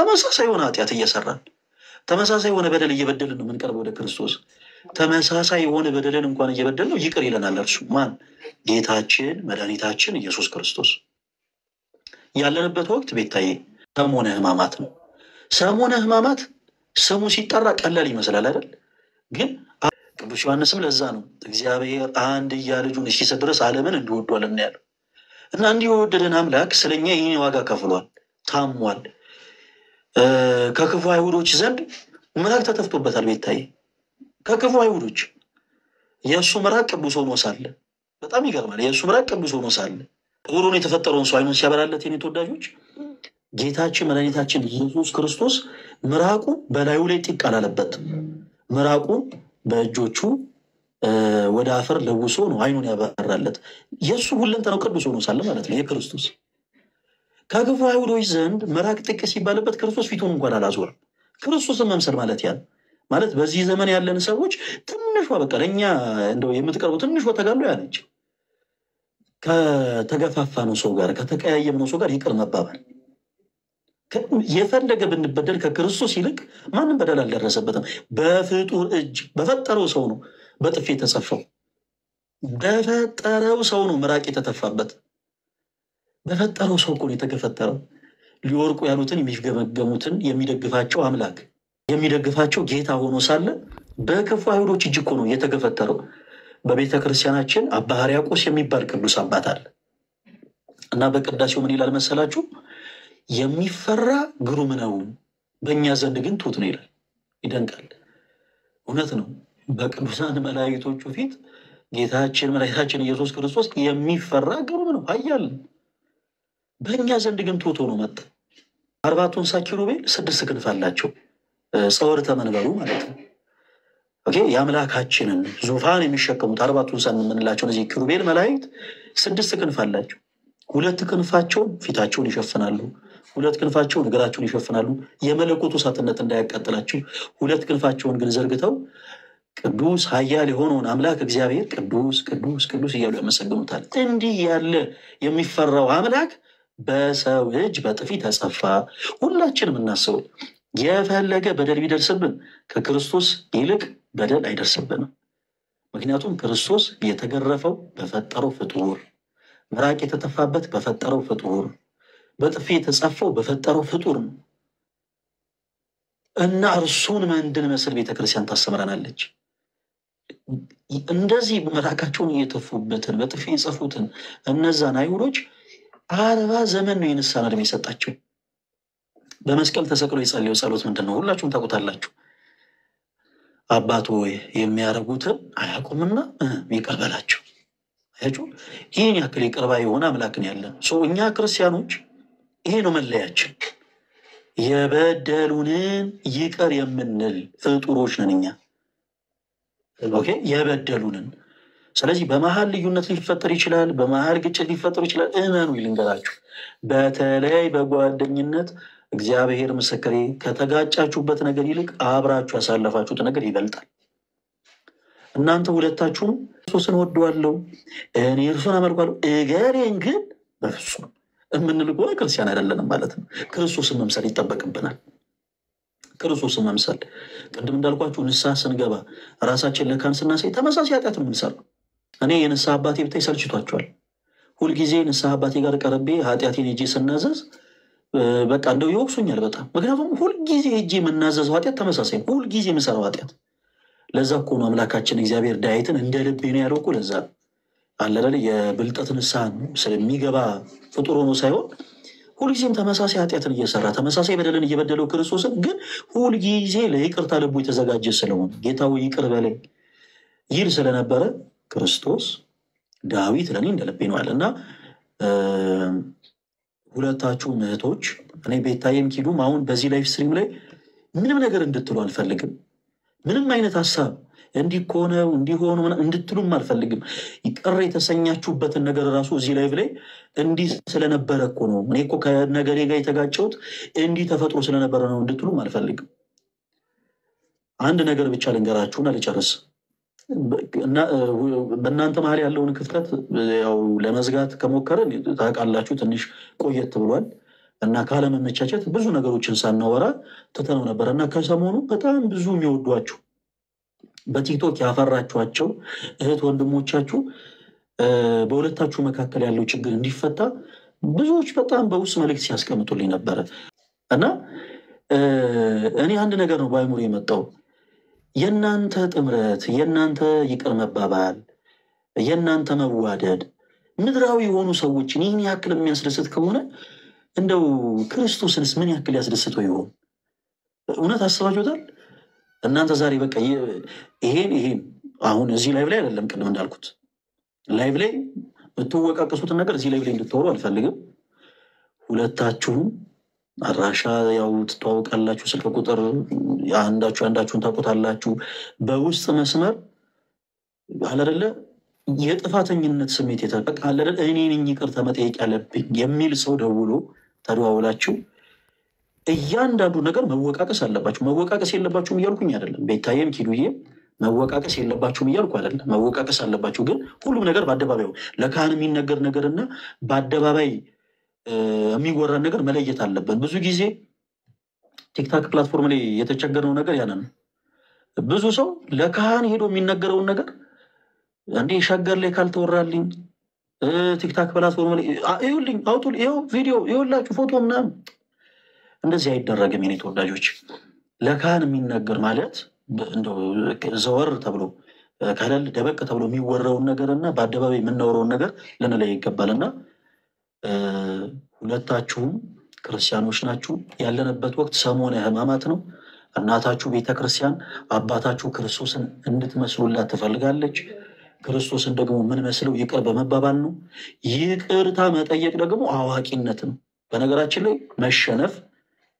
ተመሳሳይ የሆነ ኃጢአት እየሰራን ተመሳሳይ የሆነ በደል እየበደልን ነው የምንቀርበው ወደ ክርስቶስ። ተመሳሳይ የሆነ በደልን እንኳን እየበደልን ነው ይቅር ይለናል እርሱ ማን? ጌታችን መድኃኒታችን ኢየሱስ ክርስቶስ። ያለንበት ወቅት ቤታዬ ሰሞነ ሕማማት ነው። ሰሞነ ሕማማት ስሙ ሲጠራ ቀላል ይመስላል አይደል? ግን ቅዱስ ዮሐንስም ለዛ ነው እግዚአብሔር አንድያ ልጁን እስኪሰጥ ድረስ ዓለምን እንዲወዷል እና ያለው እና እንዲህ የወደደን አምላክ ስለኛ ይህን ዋጋ ከፍሏል፣ ታሟል። ከክፉ አይሁዶች ዘንድ ምራቅ ተተፍቶበታል። ቤታዬ ከክፉ አይሁዶች የእሱ ምራቅ ቅዱስ ሆኖ ሳለ በጣም ይገርማል። የእሱ ምራቅ ቅዱስ ሆኖ ሳለ እግሩን የተፈጠረውን ሰው አይኑን ሲያበራለት የኔ ተወዳጆች ጌታችን መድኃኒታችን ኢየሱስ ክርስቶስ ምራቁ በላዩ ላይ ጢቅ አላለበትም። ምራቁን በእጆቹ ወደ አፈር ለውሶ ነው አይኑን ያበራለት። የእሱ ሁለንተናው ቅዱስ ሆኖ ሳለ ማለት ነው። የክርስቶስ ከክፉ አይሁዶች ዘንድ ምራቅ ጢቅ ሲባልበት ክርስቶስ ፊቱን እንኳን አላዞርም። ክርስቶስን መምሰል ማለት ያ ማለት በዚህ ዘመን ያለን ሰዎች ትንሿ በቃ ለእኛ እንደው የምትቀርቡ ትንሿ ተጋድሎ ያለች ከተገፋፋ ነው ሰው ጋር ከተቀያየም ነው ሰው ጋር ይቅር መባባል። የፈለገ ብንበደል ከክርስቶስ ይልቅ ማንም በደል አልደረሰበትም። በፍጡር እጅ በፈጠረው ሰው ነው በጥፊ የተጸፋው። በፈጠረው ሰው ነው ምራቅ የተተፋበት። በፈጠረው ሰው እኮ ነው የተገፈተረው። ሊወርቁ ያሉትን የሚገመገሙትን የሚደግፋቸው አምላክ የሚደግፋቸው ጌታ ሆኖ ሳለ በክፉ አይሁዶች እጅ እኮ ነው የተገፈተረው። በቤተ ክርስቲያናችን አባ ሕርያቆስ የሚባል ቅዱስ አባት አለ እና በቅዳሴው ምን ይላል መሰላችሁ? የሚፈራ ግሩም ነው፣ በእኛ ዘንድ ግን ትሑት ነው ይላል። ይደንቃል። እውነት ነው። በቅዱሳን መላእክቶቹ ፊት ጌታችን መድኃኒታችን ኢየሱስ ክርስቶስ የሚፈራ ግሩም ነው፣ ኃያል ነው። በእኛ ዘንድ ግን ትሑት ሆኖ መጣ። 4 እንስሳ ኪሩቤል 6 ክንፍ አላቸው። ጸወርተ መንበሩ ማለት ነው። ኦኬ የአምላካችንን ዙፋን የሚሸከሙት 4 እንስሳ የምንላቸው እነዚህ ኪሩቤል መላእክት 6 ክንፍ አላቸው። 2 ክንፋቸውን ፊታቸውን ይሸፍናሉ፣ 2 ክንፋቸውን እግራቸውን ይሸፍናሉ፣ የመለኮቱ እሳትነት እንዳያቃጥላቸው። 2 ክንፋቸውን ግን ዘርግተው ቅዱስ ኃያል የሆነውን አምላክ እግዚአብሔር ቅዱስ ቅዱስ ቅዱስ እያሉ ያመሰግኑታል። እንዲህ ያለ የሚፈራው አምላክ በሰው እጅ በጥፊ ተጸፋ። ሁላችንም እናስበው። የፈለገ በደል ቢደርስብን ከክርስቶስ ይልቅ በደል አይደርስብንም። ምክንያቱም ክርስቶስ የተገረፈው በፈጠረው ፍጡር፣ ምራቅ የተተፋበት በፈጠረው ፍጡር፣ በጥፊ የተጸፋው በፈጠረው ፍጡር ነው እና እርሱን እንድንመስል ቤተክርስቲያን ታስተምረናለች። እንደዚህ ምራቃቸውን እየተፉበትን በጥፊ የጸፉትን እነዛን አይሁዶች 40 ዘመን ነው የንስሐ ዕድሜ የሰጣቸው። በመስቀል ተሰቅሎ የጸለየው ጸሎት ምንድን ነው? ሁላችሁም ታውቁታላችሁ። አባት ሆይ የሚያደርጉትን አያውቁምና ይቅር በላቸው። አያችሁ፣ ይህን ያክል ይቅር ባይ የሆነ አምላክን ያለን እኛ ክርስቲያኖች ይሄ ነው መለያችን። የበደሉንን ይቅር የምንል ፍጡሮች ነን እኛ። ኦኬ የበደሉንን። ስለዚህ በመሀል ልዩነት ሊፈጠር ይችላል፣ በመሀል ግጭት ሊፈጠር ይችላል። እመኑ ይልንገራችሁ፣ በተለይ በጓደኝነት እግዚአብሔር ምስክሬ ከተጋጫችሁበት ነገር ይልቅ አብራችሁ ያሳለፋችሁት ነገር ይበልጣል። እናንተ ሁለታችሁም ክርስቶስን ወደዋለሁ እኔ እርሱን አመልካለሁ እገሌን ግን በፍጹም የምንል ከሆነ ክርስቲያን አይደለንም ማለት ነው። ክርስቶስን መምሰል ይጠበቅብናል። ክርስቶስን መምሰል ቅድም እንዳልኳችሁ ንስሐ ስንገባ ራሳችን ለካን ስናሳይ ተመሳሳይ ኃጢአት ነው የምንሰራው። እኔ የንስሐ አባቴ ብታይ ሰልችቷቸዋል። ሁልጊዜ ንስሐ አባቴ ጋር ቀርቤ ኃጢአቴን ሄጄ ስናዘዝ በቃ እንደው ይወቅሱኛል በጣም። ምክንያቱም ሁልጊዜ ሄጄ የምናዘዘው ኃጢአት ተመሳሳይ ነው፣ ሁልጊዜ የምሰራው ኃጢአት። ለዛ እኮ ነው አምላካችን እግዚአብሔር ዳዊትን እንደ ልቤ ነው ያለው እኮ። ለዛ አለለ የብልጠት ንስሐ ስለሚገባ ፍጡር ሆኖ ሳይሆን ሁልጊዜም ተመሳሳይ ኃጢአትን እየሰራ ተመሳሳይ በደልን እየበደለው ክርስቶስን ግን ሁልጊዜ ለይቅርታ ልቡ የተዘጋጀ ስለሆነ ጌታው ይቅር በለኝ ይል ስለነበረ ክርስቶስ ዳዊት ለኔ እንደ ልቤ ነው አለና ሁለታችሁ እህቶች እኔ ቤታዬም ኪዱም አሁን በዚህ ላይፍ ስትሪም ላይ ምንም ነገር እንድትሉ አልፈልግም። ምንም አይነት ሐሳብ እንዲኮነው እንዲሆኑ እንድትሉም አልፈልግም። ይቅር የተሰኛችሁበትን ነገር ራሱ እዚህ ላይፍ ላይ እንዲህ ስለነበረ እኮ ነው እኔ እኮ ከነገሬ ጋር የተጋጨሁት እንዲህ ተፈጥሮ ስለነበረ ነው እንድትሉም አልፈልግም። አንድ ነገር ብቻ ልንገራችሁና ልጨርስ። እና በእናንተ መሀል ያለውን ክፍተት ያው ለመዝጋት ከሞከረን ታውቃላችሁ ትንሽ ቆየት ብሏል። እና ካለመመቻቸት ብዙ ነገሮችን ሳናወራ ትተነው ነበር እና ከሰሞኑ በጣም ብዙ የሚወዷችሁ በቲክቶክ ያፈራችኋቸው እህት ወንድሞቻችሁ በሁለታችሁ መካከል ያለው ችግር እንዲፈታ ብዙዎች በጣም በውስጥ መልእክት ሲያስቀምጡልኝ ነበረ እና እኔ አንድ ነገር ነው ባይሙር የመጣው የእናንተ ጥምረት፣ የእናንተ ይቅር መባባል፣ የእናንተ መዋደድ ምድራዊ የሆኑ ሰዎችን ይህን ያክል የሚያስደስት ከሆነ እንደው ክርስቶስንስ ምን ያክል ያስደስተው ይሆን? እውነት አስባችሁታል? እናንተ ዛሬ በቃ ይሄን አሁን እዚህ ላይቭ ላይ አይደለም፣ ቅድም እንዳልኩት ላይቭ ላይ የምትወቃቀሱትን ነገር እዚህ ላይቭ ላይ እንድትወሩ አልፈልግም። ሁለታችሁም አድራሻ ያው ትተዋወቃላችሁ፣ ስልክ ቁጥር አንዳችሁን ታውቁታላችሁ። በውስጥ መስመር አለደለ የጥፋተኝነት ስሜት የተበቃ አለደለ እኔ ነኝ ይቅርታ መጠየቅ ያለብኝ የሚል ሰው ደውሎ ተደዋውላችሁ እያንዳንዱ ነገር መወቃቀስ አለባችሁ። መወቃቀስ የለባችሁም እያልኩኝ አይደለም። ቤታዬም ኪዱዬም መወቃቀስ የለባችሁም እያልኩ አይደለም። መወቃቀስ አለባችሁ፣ ግን ሁሉም ነገር በአደባባይ ለካህን የሚነገር ነገርና በአደባባይ የሚወራ ነገር መለየት አለብን። ብዙ ጊዜ ቲክታክ ፕላትፎርም ላይ የተቸገረው ነገር ያንን ነው። ብዙ ሰው ለካህን ሄዶ የሚነገረውን ነገር እንዴ ሸገር ላይ ካልተወራልኝ ቲክታክ ፕላትፎርም ላይ ይኸውልኝ አውጡል ይኸው ቪዲዮ ይኸውላችሁ ፎቶ ምናምን እንደዚህ አይደረግም። የኔ ተወዳጆች ለካህን የሚነገር ማለት እንደው ዘወር ተብሎ ካለል ደበቅ ተብሎ የሚወራውን ነገርና በአደባባይ የምናወራውን ነገር ልንለይ ይገባልና ሁለታችሁም ክርስቲያኖች ናችሁ። ያለንበት ወቅት ሰሞነ ሕማማት ነው። እናታችሁ ቤተክርስቲያን አባታችሁ ክርስቶስን እንድትመስሉላት ትፈልጋለች። ክርስቶስን ደግሞ ምን መስለው ይቅር በመባባል ነው። ይቅርታ መጠየቅ ደግሞ አዋቂነት ነው። በነገራችን ላይ መሸነፍ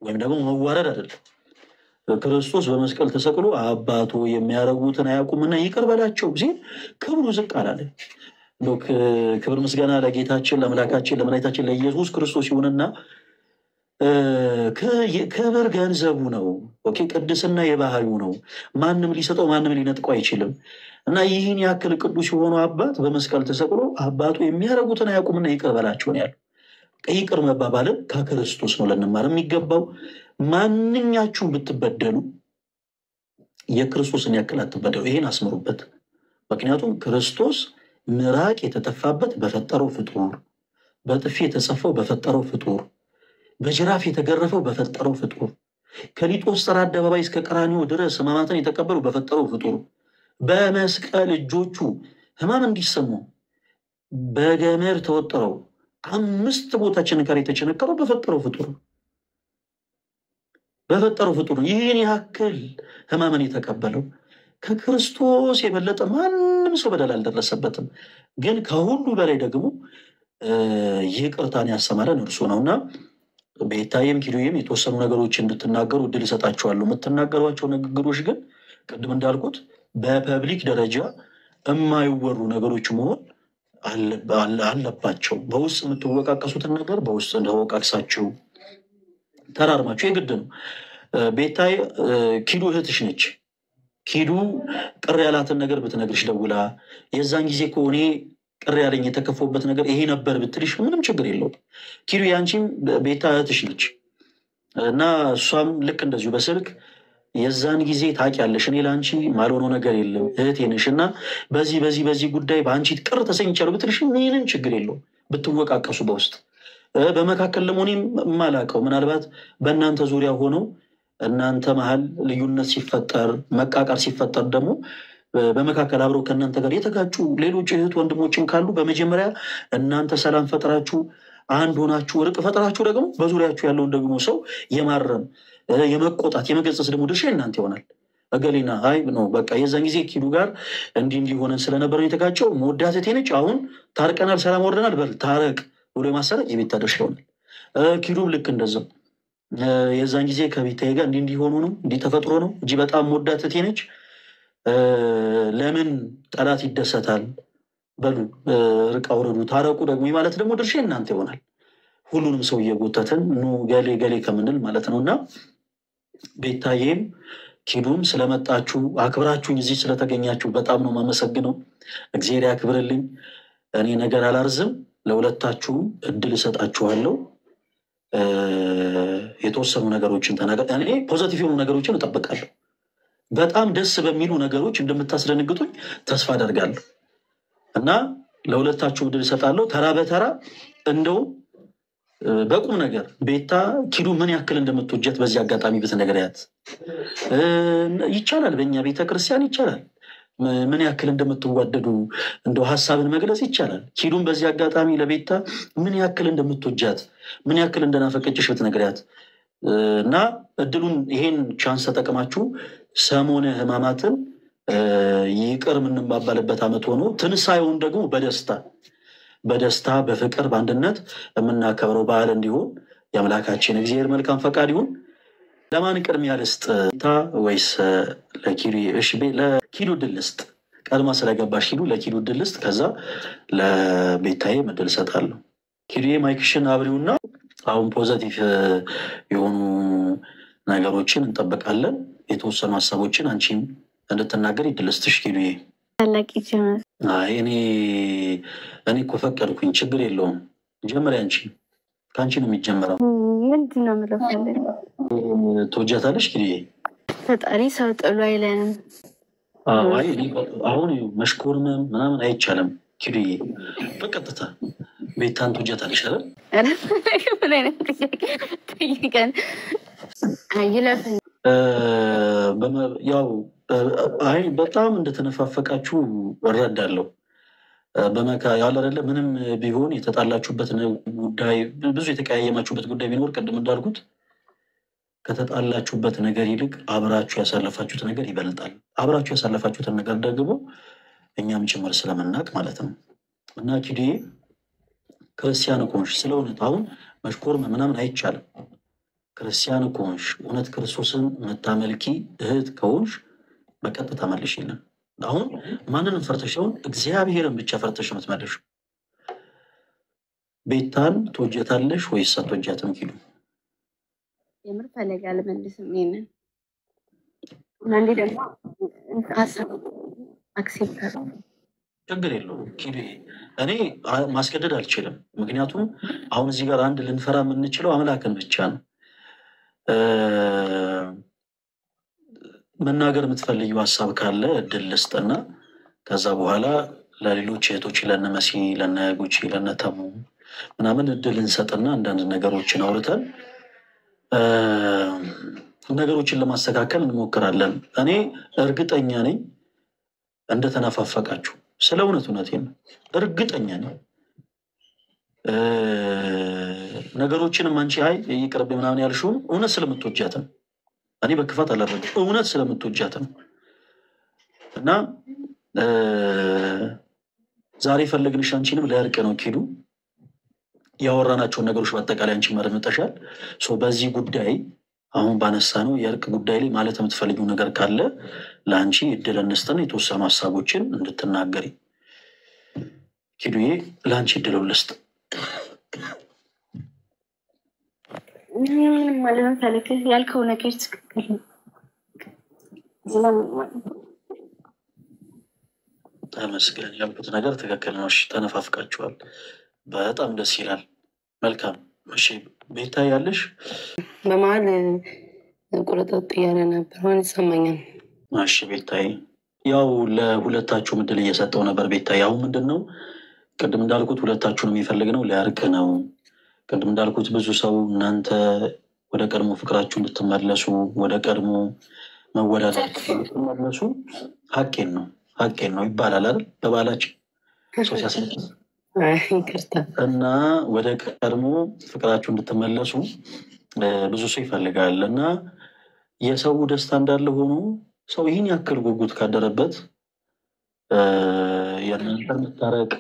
ወይም ደግሞ መዋረድ አይደለም። ክርስቶስ በመስቀል ተሰቅሎ አባቶ የሚያረጉትን አያውቁምና ይቅር በላቸው ሲል ክብሩ ዝቅ አላለ። ክብር ምስጋና ለጌታችን ለአምላካችን ለመድኃኒታችን ለኢየሱስ ክርስቶስ ይሁንና ክብር ገንዘቡ ነው። ኦኬ ቅድስና የባህሪው ነው። ማንም ሊሰጠው ማንም ሊነጥቀው አይችልም። እና ይህን ያክል ቅዱስ የሆኑ አባት በመስቀል ተሰቅሎ አባቱ የሚያረጉትን አያውቁምና ይቅር በላቸው ነው ያለው። ይቅር መባባልን ከክርስቶስ ነው ልንማር የሚገባው። ማንኛችሁም ብትበደሉ የክርስቶስን ያክል አትበደሉ። ይሄን አስምሩበት። ምክንያቱም ክርስቶስ ምራቅ የተተፋበት በፈጠረው ፍጡር፣ በጥፊ የተጸፈው በፈጠረው ፍጡር፣ በጅራፍ የተገረፈው በፈጠረው ፍጡር፣ ከሊጦስጥራ አደባባይ እስከ ቀራንዮ ድረስ ሕማማትን የተቀበለው በፈጠረው ፍጡር፣ በመስቀል እጆቹ ሕማም እንዲሰሙ በገመድ ተወጥረው 5 ቦታ ችንካር የተቸነከረው በፈጠረው ፍጡር ነው። ይህን ያክል ሕማምን የተቀበለው ከክርስቶስ የበለጠ ማንም ሰው በደል አልደረሰበትም። ግን ከሁሉ በላይ ደግሞ ይቅርታን ያሰማረን እርሱ ነውና ቤታዬም ኪዱዬም የተወሰኑ ነገሮች እንድትናገሩ እድል እሰጣችኋለሁ። የምትናገሯቸው ንግግሮች ግን ቅድም እንዳልኩት በፐብሊክ ደረጃ የማይወሩ ነገሮች መሆን አለባቸው። በውስጥ የምትወቃቀሱትን ነገር በውስጥ እንደወቃቅሳችሁ ተራርማችሁ የግድ ነው። ቤታዬ ኪዱ እህትሽ ነች። ኪዱ ቅር ያላትን ነገር ብትነግርሽ ደውላ የዛን ጊዜ ከሆነ ቅር ያለኝ የተከፈውበት ነገር ይሄ ነበር ብትልሽ ምንም ችግር የለውም። ኪዱ ያንቺም ቤታ እህትሽ ነች እና እሷም ልክ እንደዚሁ በስልክ የዛን ጊዜ ታውቂያለሽ እኔ ለአንቺ ማልሆነው ነገር የለም እህቴ ነሽ እና በዚህ ጉዳይ በአንቺ ቅር ተሰኝቻለሁ ብትልሽ ምንም ችግር የለውም። ብትወቃቀሱ በውስጥ በመካከል ለመሆኔም የማላውቀው ምናልባት በእናንተ ዙሪያ ሆነው እናንተ መሀል ልዩነት ሲፈጠር መቃቃር ሲፈጠር ደግሞ በመካከል አብረው ከእናንተ ጋር የተጋጩ ሌሎች እህት ወንድሞችን ካሉ በመጀመሪያ እናንተ ሰላም ፈጥራችሁ አንድ ሆናችሁ እርቅ ፈጥራችሁ ደግሞ በዙሪያችሁ ያለውን ደግሞ ሰው የማረም የመቆጣት የመገሰጽ ደግሞ ድርሻ እናንተ ይሆናል። እገሊና አይ ነው በቃ የዛን ጊዜ ኪዱ ጋር እንዲህ ሆነን ስለነበረ የተጋጨው መወዳት እቴነች አሁን ታርቀናል ሰላም ወርደናል በል ታረቅ ብሎ የማሰረቅ የቤታ ድርሻ ይሆናል። ኪዱም ልክ እንደዛው የዛን ጊዜ ከቤታዬ ጋር እንዲህ ሆኖ ነው እንዲህ ተፈጥሮ ነው እንጂ በጣም መወዳት እቴነች ለምን ጠላት ይደሰታል በሉ ርቃ ወረዱ ታረቁ ደግሞ ማለት ደግሞ ድርሻ እናንተ ይሆናል። ሁሉንም ሰው እየጎተተን ኑ ገሌ ከምንል ማለት ነውና ቤታዬም ኪዱም ስለመጣችሁ አክብራችሁኝ እዚህ ስለተገኛችሁ በጣም ነው ማመሰግነው። እግዚአብሔር ያክብርልኝ። እኔ ነገር አላርዝም። ለሁለታችሁም እድል እሰጣችኋለሁ። የተወሰኑ ነገሮችን ተናገር። እኔ ፖዚቲቭ የሆኑ ነገሮችን እጠብቃለሁ። በጣም ደስ በሚሉ ነገሮች እንደምታስደነግጡኝ ተስፋ አደርጋለሁ እና ለሁለታችሁ ዕድል እሰጣለሁ ተራ በተራ። እንደው በቁም ነገር ቤታ ኪዱ ምን ያክል እንደምትወጀት በዚህ አጋጣሚ ብትነግሪያት ይቻላል። በእኛ ቤተክርስቲያን ይቻላል። ምን ያክል እንደምትዋደዱ እንደው ሀሳብን መግለጽ ይቻላል። ኪዱን በዚህ አጋጣሚ ለቤታ ምን ያክል እንደምትወጃት ምን ያክል እንደናፈቀችሽ ብትነግሪያት እና እድሉን ይሄን ቻንስ ተጠቅማችሁ ሰሞነ ሕማማትን ይቅር የምንባባልበት ዓመት ሆኖ ትንሣኤውን ደግሞ በደስታ በፍቅር በአንድነት የምናከብረው በዓል እንዲሆን የአምላካችን እግዚአብሔር መልካም ፈቃድ ይሁን። ለማን ቅድሚያ ልስጥ ወይስ ለኪዱ? እሺ ለኪዱ ዕድል ልስጥ። ቀድማ ስለገባሽ ኪዱ ለኪዱ ዕድል ልስጥ፣ ከዛ ለቤታዬ ዕድል እሰጣለሁ። ኪዱዬ ማይክሽን አብሪውና አሁን ፖዘቲቭ የሆኑ ነገሮችን እንጠብቃለን። የተወሰኑ ሀሳቦችን አንቺም እንድትናገር ዕድል ልስጥሽ ኪዱዬ። አይ እኔ እኮ ፈቀድኩኝ፣ ችግር የለውም። ጀምሪ አንቺ፣ ከአንቺ ነው የሚጀምረው። ምንድን ነው የምለው? ትወጃታለሽ ኪዱዬ? ፈጣሪ ሰው ጥሎ አይለንም። አይ አሁን መሽኮርመም ምናምን አይቻልም ኪዱዬ። በቀጥታ ቤታን ትወጃታለሽ አይደል? ምን አይነት ጠይቀን ይለፍን። ያው አይ በጣም እንደተነፋፈቃችሁ እረዳለሁ። ያለ አይደለ ምንም ቢሆን የተጣላችሁበት ጉዳይ ብዙ የተቀያየማችሁበት ጉዳይ ቢኖር ቅድም እንዳልኩት ከተጣላችሁበት ነገር ይልቅ አብራችሁ ያሳለፋችሁት ነገር ይበልጣል። አብራችሁ ያሳለፋችሁትን ነገር ደግሞ እኛም ጭምር ስለምናቅ ማለት ነው። እና ኪዱዬ ክርስቲያን ከሆንሽ ስለ እውነት አሁን መሽኮርም ምናምን አይቻልም። ክርስቲያን ከሆንሽ እውነት ክርስቶስን መታመልኪ እህት ከሆንሽ በቀጥታ መልሽልን። አሁን ማንንም ፈርተሽ ሲሆን እግዚአብሔርን ብቻ ፈርተሽ የምትመልሽ። ቤታን ትወጃታለሽ ወይስ አትወጃትም ኪዱ? የምር ፈለጋ አልመልስም። ይሄንን አንዴ ደግሞ ሀሳብ አክሴፕት ችግር የለውም ኪዱ። እኔ ማስገደድ አልችልም። ምክንያቱም አሁን እዚህ ጋር አንድ ልንፈራ የምንችለው አምላክን ብቻ ነው። መናገር የምትፈልጊው ሀሳብ ካለ እድል ልስጥና ከዛ በኋላ ለሌሎች እህቶች ለነመሲ ለነጉቺ ለነተሙ ምናምን እድል እንሰጥና አንዳንድ ነገሮችን አውርተን ነገሮችን ለማስተካከል እንሞክራለን። እኔ እርግጠኛ ነኝ እንደተነፋፈቃችሁ፣ ስለ እውነቴን ነው እርግጠኛ ነኝ። ነገሮችንም አንቺ አይ ይቅርብ ምናምን ያልሽውም እውነት ስለምትወጃት ነው። እኔ በክፋት አላረግም፣ እውነት ስለምትወጃት ነው። እና ዛሬ ፈለግንሽ አንቺንም ለእርቅ ነው ኪዱ። ያወራናቸውን ነገሮች በአጠቃላይ አንቺ መርምጠሻል። በዚህ ጉዳይ አሁን ባነሳ ነው የእርቅ ጉዳይ ላይ ማለት የምትፈልጊው ነገር ካለ ለአንቺ እድል እንስጥና የተወሰኑ ሀሳቦችን እንድትናገሪ። ኪዱዬ ለአንቺ እድሉን ልስጥ። ምንም ማለት ፈለክ ያልከው ነገር ትክክል ነው። ተመስገን። ያልኩት ነገር ትክክል ነው። እሺ ተነፋፍቃችኋል። በጣም ደስ ይላል። መልካም። እሺ ቤታ ያለሽ በመሀል ቁርጥጥ እያለ ነበር፣ አሁን ይሰማኛል። እሺ ቤታዬ፣ ያው ለሁለታችሁም እድል እየሰጠው ነበር። ቤታዬ አሁን ምንድን ነው ቅድም እንዳልኩት ሁለታችሁን የሚፈልግ ነው ለእርቅ ነው። ቅድም እንዳልኩት ብዙ ሰው እናንተ ወደ ቀድሞ ፍቅራችሁ እንድትመለሱ ወደ ቀድሞ መወዳደር እንድትመለሱ ሀቄን ነው ይባላል አይደል? በባህላችን ሰው ሲያስለቅስ እና ወደ ቀድሞ ፍቅራችሁ እንድትመለሱ ብዙ ሰው ይፈልጋል። እና የሰው ደስታ እንዳለ ሆኖ ሰው ይህን ያክል ጉጉት ካደረበት የእናንተን መታረቅ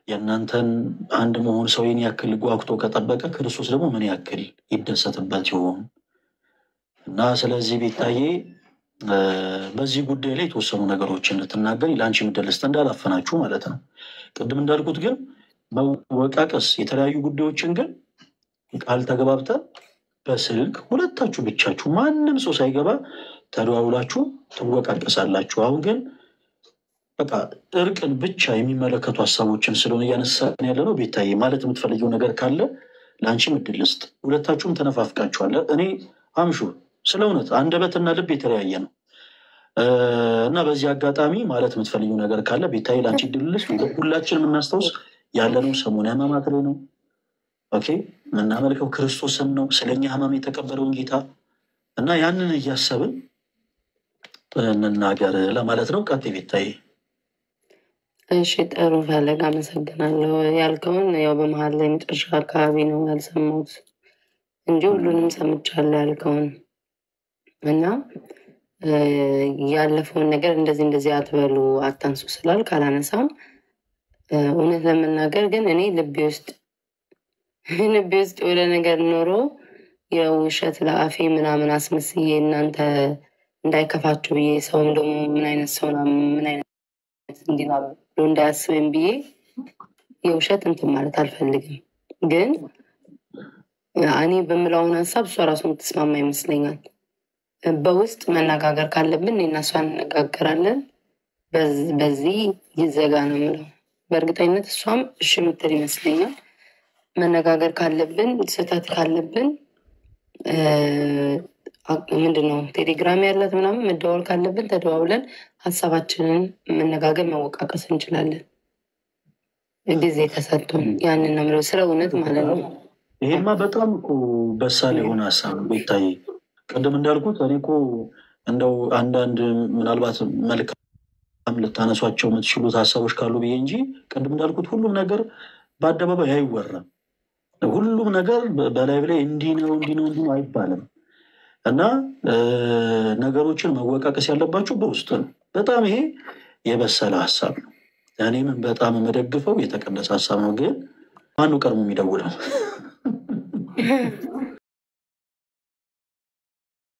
የእናንተን አንድ መሆን ሰው ይህን ያክል ጓጉቶ ከጠበቀ ክርስቶስ ደግሞ ምን ያክል ይደሰትበት ይሆን? እና ስለዚህ ቤታዬ በዚህ ጉዳይ ላይ የተወሰኑ ነገሮችን እንድትናገሪ ለአንቺ ዕድል ልስጥ፣ እንዳላፈናችሁ ማለት ነው። ቅድም እንዳልኩት ግን መወቃቀስ የተለያዩ ጉዳዮችን ግን ቃል ተገባብተን በስልክ ሁለታችሁ ብቻችሁ ማንም ሰው ሳይገባ ተደዋውላችሁ ትወቃቀሳላችሁ። አሁን ግን በቃ እርቅን ብቻ የሚመለከቱ ሀሳቦችን ስለሆነ እያነሳን ያለ ነው። ቤታዬ ማለት የምትፈልጊው ነገር ካለ ለአንቺም እድል ልስጥ። ሁለታችሁም ተነፋፍቃችኋል። እኔ አምሹ ስለ እውነት አንደበትና ልብ የተለያየ ነው እና በዚህ አጋጣሚ ማለት የምትፈልጊው ነገር ካለ ቤታዬ ለአንቺ እድል ልስጥ። ሁላችን የምናስታውስ ያለነው ሰሞነ ሕማማት ላይ ነው። ኦኬ የምናመልከው ክርስቶስን ነው፣ ስለኛ ሕማም የተቀበለውን ጌታ እና ያንን እያሰብን እንናገር ለማለት ነው። ቀጥ ቤታዬ። እሺ ጥሩ ፈለግ፣ አመሰግናለሁ። ያልከውን ያው በመሀል ላይ መጨረሻ አካባቢ ነው ያልሰማሁት እንጂ ሁሉንም ሰምቻለሁ ያልከውን እና ያለፈውን ነገር እንደዚህ አትበሉ አታንሱ ስላል ካላነሳም እውነት ለመናገር ግን እኔ ልቤ ውስጥ የሆነ ነገር ኖሮ የውሸት ለአፌ ምናምን አስመስዬ እናንተ እንዳይከፋችሁ ብዬ ሰውም ደግሞ ምን አይነት ሰው ምን አይነት እንዲናሉ እንዳያስብም ብዬ የውሸት እንትን ማለት አልፈልግም። ግን እኔ በምላውን ሀሳብ እሷ ራሱ የምትስማማ ይመስለኛል። በውስጥ መነጋገር ካለብን እኔና እሷ እንነጋገራለን። በዚህ ይዘጋ ነው የምለው። በእርግጠኝነት እሷም እሺ የምትል ይመስለኛል። መነጋገር ካለብን ስህተት ካለብን ምንድነው ቴሌግራም ያላት ምናምን መደዋወል ካለብን ተደዋውለን ሀሳባችንን መነጋገር መወቃቀስ እንችላለን። ጊዜ ተሰጥቶን ያንን ነው የምለው፣ ስለ እውነት ማለት ነው። ይሄማ በጣም እኮ በሳል የሆነ ሀሳብ ነው ቤታዬ። ቅድም እንዳልኩት እኔ እኮ እንደው አንዳንድ ምናልባት መልካም ልታነሷቸው የምትችሉት ሀሳቦች ካሉ ብዬ እንጂ ቅድም እንዳልኩት ሁሉም ነገር በአደባባይ አይወራም። ሁሉም ነገር በላይ ላይ እንዲህ ነው አይባልም እና ነገሮችን መወቃቀስ ያለባቸው በውስጥ ነው። በጣም ይሄ የበሰለ ሀሳብ ነው። እኔም በጣም የምደግፈው የተቀደሰ ሀሳብ ነው። ግን ማነው ቀድሞ የሚደውለው?